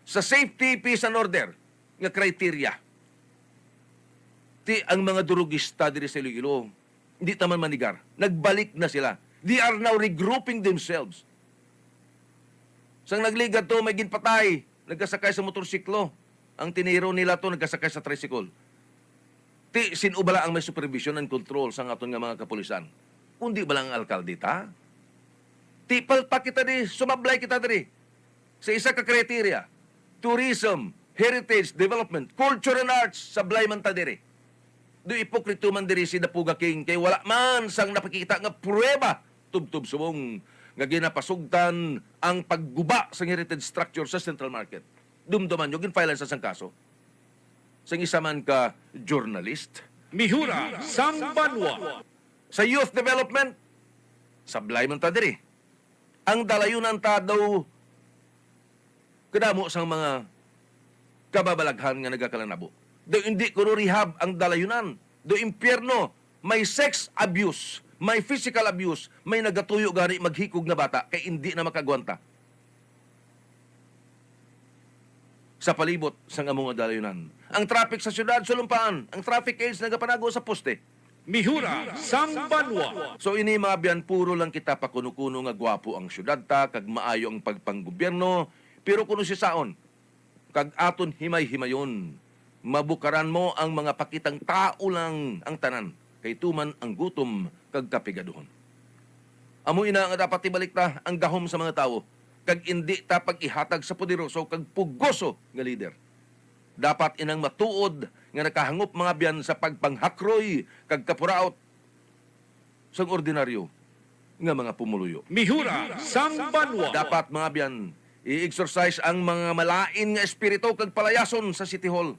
sa safety, peace, and order nga criteria. Ti ang mga durugista diri sa Iloilo, hindi taman manigar. Nagbalik na sila. They are now regrouping themselves. Sang nagligat to, may ginpatay, nagkasakay sa motorsiklo. Ang tiniro nila to, nagkasakay sa tricycle. Ti sinubala ang may supervision and control sa aton nga mga kapulisan. Kundi ba lang ang alkalde ta? Ti palpa kita di, sumablay kita diri. Sa isa ka kriteria, tourism, heritage, development, culture and arts, sablay man ta diri. Do ipokrito man diri si Dapuga King, kay wala man sang napakita nga pruweba tubtub subong nga ginapasugtan ang pagguba sa heritage structure sa Central Market. Dumduman nyo, ginfilean sa sang kaso. Sang isa man ka journalist. Mihura Sangbanwa. Sa youth development, sablay man ta diri. Ang dalayunan ta daw kadamo sang mga kababalaghan nga nagakalanabo. Do hindi ko rehab ang dalayunan. Do impyerno, may sex abuse, may physical abuse, may nagatuyo gani maghikog na bata kay hindi na makagwanta. Sa palibot sang among dalayunan. Ang traffic sa syudad sulumpaan, ang traffic aids nagapanago sa poste. Mihura Sangbanwa. So ini mga biyan, puro lang kita pakuno-kuno nga gwapo ang syudad ta, kag maayo ang pagpanggobyerno, pero kuno si saon, kag aton himay-himayon, mabukaran mo ang mga pakitang tao lang ang tanan, kay tuman ang gutom kag kapigaduhon. Amo ina nga dapat ibalik ta ang gahom sa mga tao, kag indi ta pag-ihatag sa poderoso kag pugoso nga leader. Dapat inang matuod nga nakahangop mga biyan sa pagpanghakroy kag kapuraot sa ordinaryo nga mga pumuluyo. Mihura Sangbanwa. Dapat mga biyan i-exercise ang mga malain nga espiritu kag palayason sa City Hall.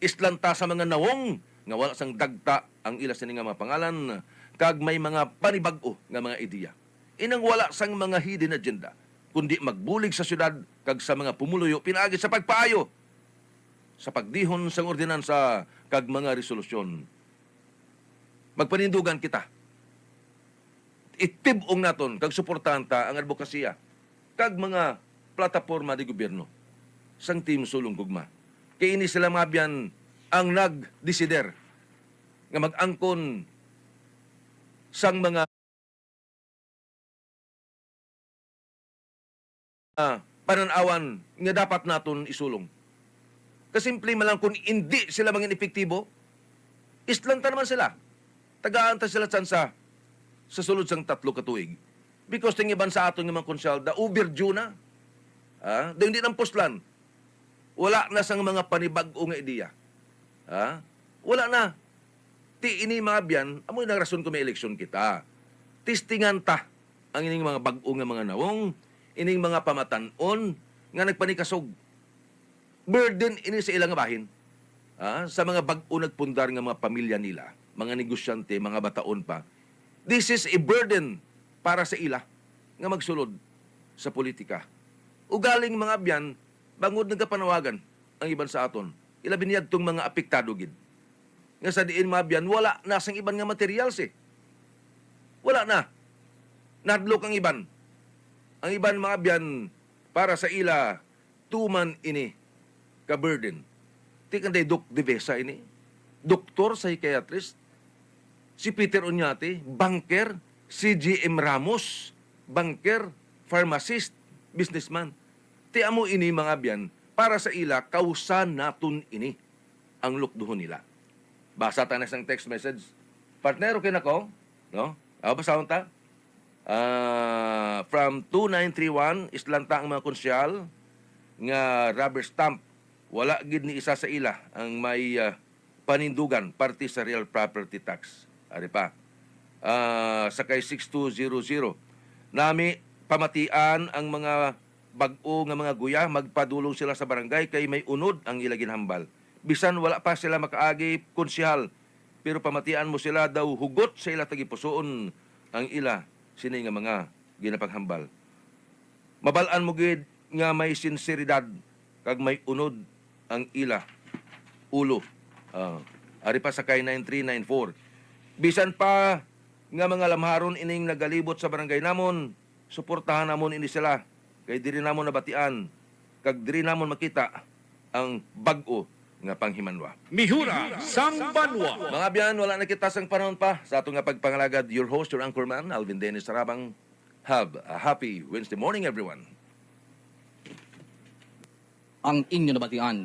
Islanta sa mga nawong nga wala sang dagta ang ila sini nga mga pangalan kag may mga panibag-o nga mga ideya. Inang wala sang mga hidden agenda kundi magbulig sa syudad kag sa mga pumuluyo pinaagi sa pagpaayo sa pagdihon sang ordinansa kag mga resolusyon. Magpanindugan kita. Itibong naton kag suportahan ta ang advokasya kag mga plataporma di gobyerno sang Team Sulong Gugma. Kay ini sila mga biyan ang nagdesider nga mag-angkon sang mga pananawan nga dapat naton isulong. Kasimple man lang kung hindi sila mangin epektibo, islanta naman sila. Tagaan ta sila sa sulod sang 3 ka tuig. Because ting iban sa aton nga mga konsyal, da overdue na. Da hindi nang puslan. Wala na sang mga panibag-o nga ideya. Wala na. Ti ini mga biyan, amoy nang rason ko may eleksyon kita. Tistingan ta ang ining mga bag-o nga mga nawong, ining mga pamatan-on nga nagpanikasog. Burden ini sa ilang bahin. Sa mga bag-o nagpundar nga mga pamilya nila, mga negosyante, mga bataon pa. This is a burden para sa ila nga magsulod sa politika. Ugaling mga biyan, bangod nagkapanawagan ang iban sa aton. Ilabi niya itong mga apektado gid. Nga sa diin mga biyan, wala na sang iban nga materials eh. Wala na. Nadlok ang iban. Ang iban mga biyan, para sa ila, tuman ini ka burden. Tikan day Doc Devesa ini. Doktor, psychiatrist. Si Peter Oñate, banker. Si G.M. Ramos, banker, pharmacist, businessman. Ti amo ini mga biyan, para sa ila, kausan naton ini ang lukduhon nila. Basa ta na isang text message. Partner, okay na ko? No? Basahon ta? From 2931, islanta ang mga konsyal nga rubber stamp. Wala gid ni isa sa ila ang may panindugan parte sa real property tax. Ari pa. Sakay 6200. Nami pamatian ang mga bag-o nga mga guya, magpadulong sila sa barangay kay may unod ang ila ginhambal. Bisan wala pa sila makaagi konsyal, pero pamatian mo sila daw hugot sa ila tagipusoon ang ila sini nga mga ginapaghambal. Mabalaan mo gid nga may sinseridad kag may unod ang ila ulo. Ari pa sakay 9394. Bisan pa nga mga lamharon ining nagalibot sa barangay namon, suportahan namon ini sila. Kay diri namon nabatian kag diri namon makita ang bag-o nga panghimanwa. Mihura sang banwa. Mga biyan, wala na kita sang panahon pa sa ato nga pagpangalagad. Your host, your anchorman, Alvin Dennis Sarabang. Have a happy Wednesday morning, everyone. Ang inyo nabatian